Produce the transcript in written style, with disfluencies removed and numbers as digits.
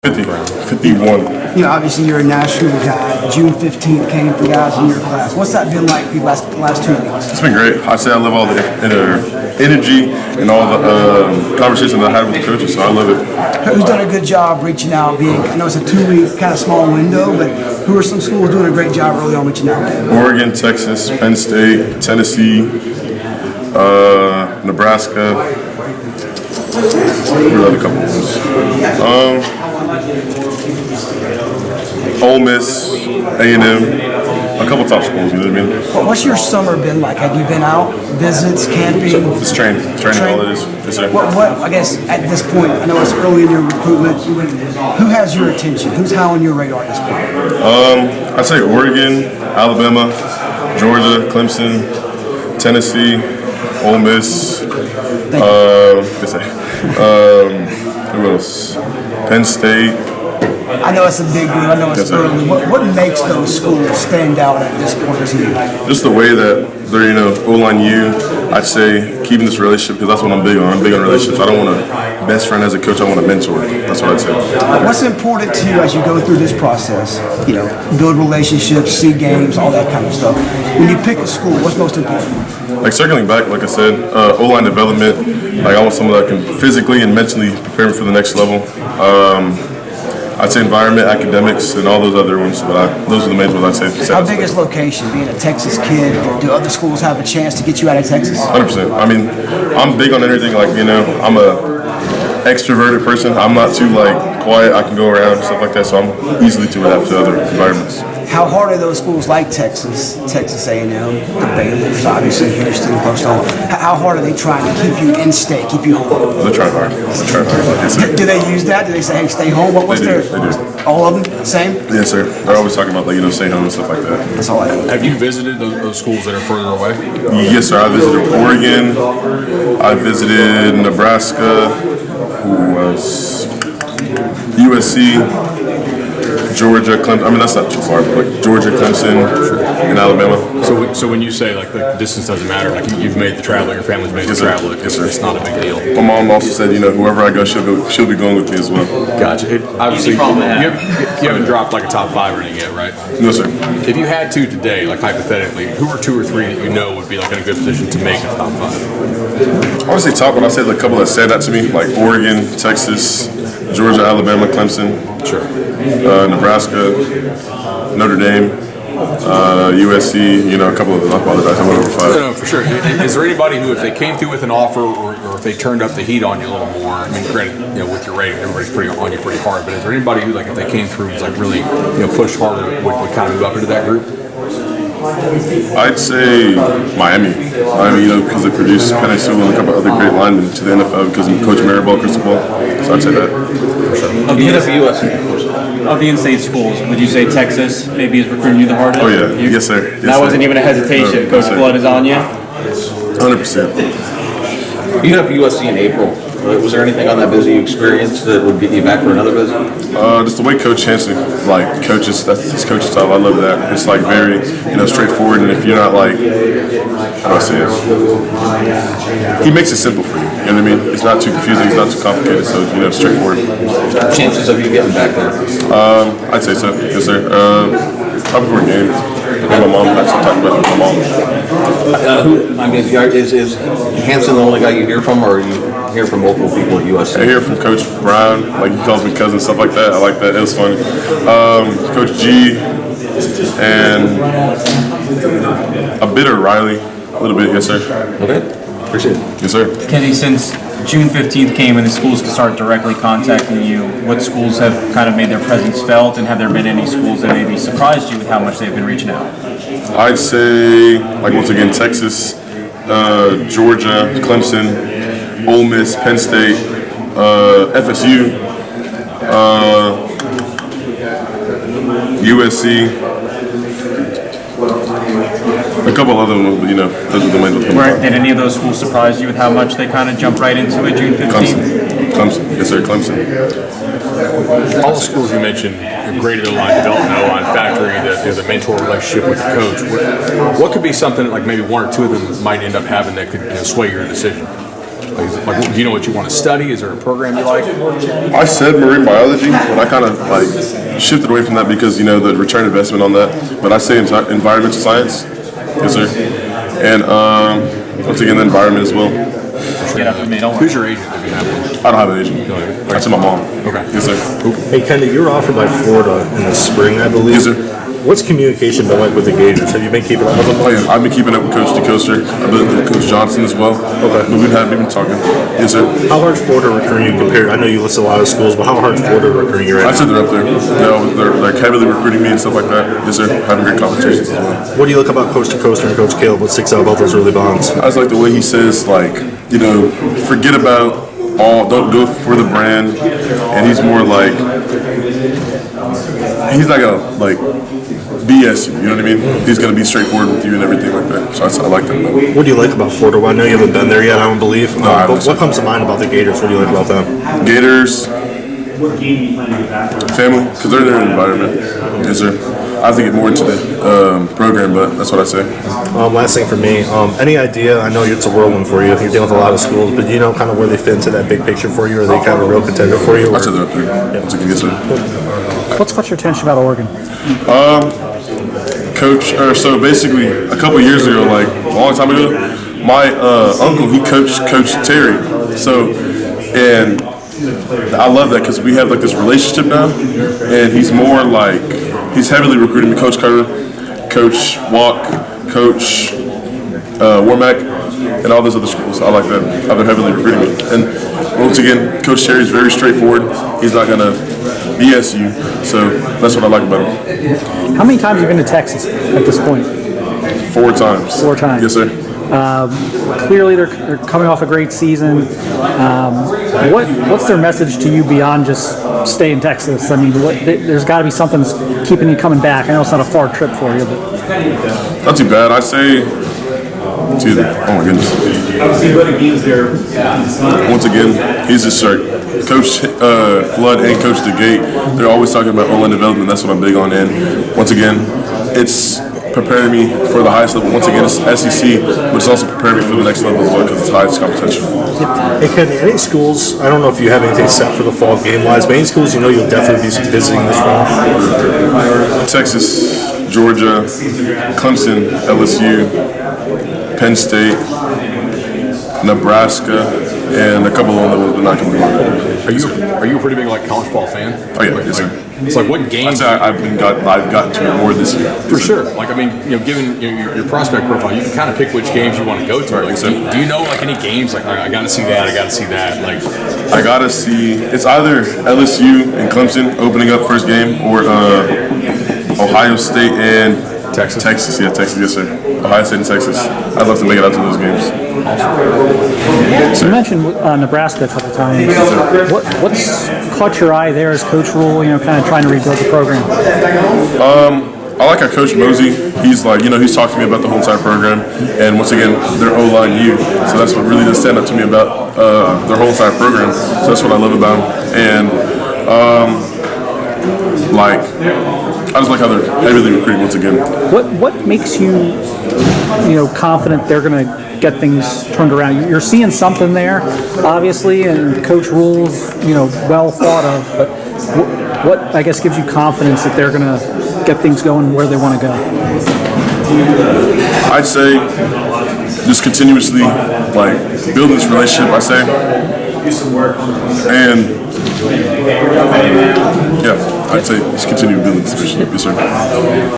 50, 51. You know, obviously you're a national guy. June 15th came for guys in your class. What's that been like for you last 2 weeks? It's been great. I say I love all the energy and all the conversations I had with the coaches, so I love it. Who's done a good job reaching out? I know it's a 2-week kind of small window, but who are some schools doing a great job early on reaching out? Oregon, Texas, Penn State, Tennessee, Nebraska. What are the other couple ones? Ole Miss, A&M, a couple top schools, you know what I mean? Well, what's your summer been like? Have you been out, visits, camping? It's training all it is. Yes, sir. What, I guess, at this point, I know it's early in your recruitment, who has your attention? Who's high on your radar at this point? I'd say Oregon, Alabama, Georgia, Clemson, Tennessee, Ole Miss, who else? Penn State. I know it's a big deal. I know it's early. What makes those schools stand out at this point to you? Just the way that they're, O-line you. I'd say keeping this relationship, because that's what I'm big on. I'm big on relationships. I don't want a best friend as a coach. I want a mentor. That's what I'd say. What's important to you as you go through this process? Build relationships, see games, all that kind of stuff. When you pick a school, what's most important? Like circling back, like I said, O-line development. Like I want someone that can physically and mentally prepare me for the next level. I'd say environment, academics, and all those other ones, but those are the main ones I'd say. How big is location? Being a Texas kid, do other schools have a chance to get you out of Texas? 100%. I mean, I'm big on everything. I'm a extroverted person. I'm not too quiet. I can go around and stuff like that, so I'm easily to adapt to other environments. How hard are those schools like Texas A&M, the Baylors, obviously Houston, Post Home? How hard are they trying to keep you in state, keep you home? They're trying hard. Yes, sir. Do they use that? Do they say, hey, stay home? What's their? They do. All of them? Same? Yes, sir. They're always talking about stay home and stuff like that. That's all I know. Have you visited those schools that are further away? Yes, sir. I visited Oregon. I visited Nebraska. Who else? USC. Georgia, Clemson. I mean, that's not too far, but Georgia, Clemson, and Alabama. So when you say the distance doesn't matter, you've made the travel, your family's made the travel. Yes, sir. It's not a big deal. My mom also said, whoever I go, she'll be going with me as well. Gotcha. Obviously, you haven't dropped a top 5 or anything yet, right? No, sir. If you had to today, hypothetically, who are 2 or 3 that you know would be in a good position to make a top 5? I would say top, but I said a couple that said that to me, like Oregon, Texas, Georgia, Alabama, Clemson. Sure. Nebraska, Notre Dame, USC, a couple of them. I apologize. I went over 5. No, for sure. Is there anybody who, if they came through with an offer or if they turned up the heat on you a little more, I mean, granted, with your rating, everybody's on you pretty hard, but is there anybody who, if they came through and was really, pushed harder, would kind of move up into that group? I'd say Miami, because they produced Penn State and a couple other great linemen to the NFL because of Coach Maribel, Crystal Ball. So I'd say that. For sure. Of the in-state schools, would you say Texas maybe is recruiting you the hardest? Oh, yeah. Yes, sir. Yes, that wasn't even a hesitation. No, Coach Flood is on you? 100%. You hit up USC in April. Was there anything on that visit you experienced that would get you back for another visit? Just the way Coach Hansen coaches, that's his coaching style. I love that. It's very, straightforward. And if you're not how do I say it? He makes it simple for you. You know what I mean? It's not too confusing. It's not too complicated. So straightforward. Chances of you getting back there? I'd say so. Yes, sir. Probably for games. My mom had some talk about it with my mom. Is Hansen the only guy you hear from, or are you hear from multiple people at USC? I hear from Coach Brown, he calls me cousin, stuff like that. I like that. It was funny. Coach G and a bit of Riley, a little bit, yes, sir. Okay, appreciate it. Yes, sir. Kenny, since June 15th came and the schools can start directly contacting you, what schools have kind of made their presence felt, and have there been any schools that maybe surprised you with how much they've been reaching out? I'd say, once again, Texas, Georgia, Clemson, Ole Miss, Penn State, FSU, USC, a couple other ones, but those are the main ones. Did any of those schools surprise you with how much they kind of jumped right into it June 15th? Clemson. Yes, sir, Clemson. All the schools you mentioned, graded O-line development, O-line factory, the mentor relationship with the coach. What could be something maybe 1 or 2 of them might end up having that could sway your decision? Like, do you know what you want to study? Is there a program you like? I said marine biology, but I kind of like shifted away from that because the return investment on that. But I say environmental science, yes sir, and once again the environment as well. Get up with me, don't worry. Who's your agent if you have one? I don't have an agent. That's my mom. Okay. Yes sir. Hey, Kenny, you were offered by Florida in the spring, I believe. Yes sir. What's communication been like with the Gators? Have you been keeping up with them? Oh yeah, I've been keeping up with Coach DeCoster. I've been with Coach Johnson as well. Okay. But we've been talking. Yes sir. How hard's Florida recruiting you compared? I know you list a lot of schools, but how hard's Florida recruiting you right I now? said they're up there. They're like heavily recruiting me and stuff like that. Yes sir. Having great conversations as well. What do you like about Coach DeCoster and Coach Caleb? What sticks out about those early bonds? I just like the way he says, like, forget about don't go for the brand. And he's more like, he's not gonna like BS you, you know what I mean? He's gonna be straightforward with you and everything like that. So I like that. What do you like about Florida? Well, I know you haven't been there yet, I don't believe. No, I haven't. But what comes to mind about the Gators? What do you like about them? Gators, family, because they're in their environment. Yes sir. I have to get more into the program, but that's what I say. Last thing for me, any idea? I know it's a whirlwind for you. You're dealing with a lot of schools, but do you know kind of where they fit into that big picture for you? Are they kind of a real contender for you? I said they're up there. Once again, yes sir. What's caught your attention about Oregon? Coach, so basically, a couple years ago, like a long time ago, my uncle, he coached Coach Terry. So, and I love that because we have like this relationship now, and he's more like, he's heavily recruiting me. Coach Carter, Coach Walk, Coach Warmack, and all those other schools. I like that. I've been heavily recruiting me. And once again, Coach Terry is very straightforward. He's not going to BS you. So that's what I like about him. How many times have you been to Texas at this point? 4 times. 4 times. Yes, sir. Clearly, they're coming off a great season. What's their message to you beyond just stay in Texas? I mean, there's got to be something that's keeping you coming back. I know it's not a far trip for you, but Not too bad. I say, excuse me. Oh my goodness. Once again, he's just sharp. Coach Flood and Coach DeGate, they're always talking about online development. That's what I'm big on. And once again, it's preparing me for the highest level. Once again, it's SEC, but it's also preparing me for the next level as well because it's highest competition. Hey, Kenny, any schools, I don't know if you have anything set for the fall game-wise, but any schools you know you'll definitely be visiting this fall? Texas, Georgia, Clemson, LSU, Penn State, Nebraska, and a couple of them that was not coming along. Are you a pretty big like college football fan? Oh yeah, yes sir. It's like what games? I've gotten to it more this year. For sure. Like I mean, given your prospect profile, you can kind of pick which games you want to go to. Right, Like, so- do you know like any games? Like I got to see that. I got to see that. Like I gotta see. It's either LSU and Clemson opening up first game, or Ohio State and Texas. Texas, yes sir. Ohio State and Texas. I'd love to make it out to those games. you mentioned Nebraska a couple times. What's caught your eye there as Coach Rule? Kind of trying to rebuild the program. I like how Coach Mosey, he's like, he's talked to me about the whole entire program, and once again, their O-line U. So that's what really does stand up to me about their whole entire program. So that's what I love about them. And I just like how they're heavily recruiting once again. What makes you, confident they're going to get things turned around? You're seeing something there, obviously, and Coach Rule's, well thought of. But what I guess gives you confidence that they're going to get things going where they want to go? I'd say just continuously building this relationship. I say, and yeah, I'd say just continue building this relationship. Yes, sir.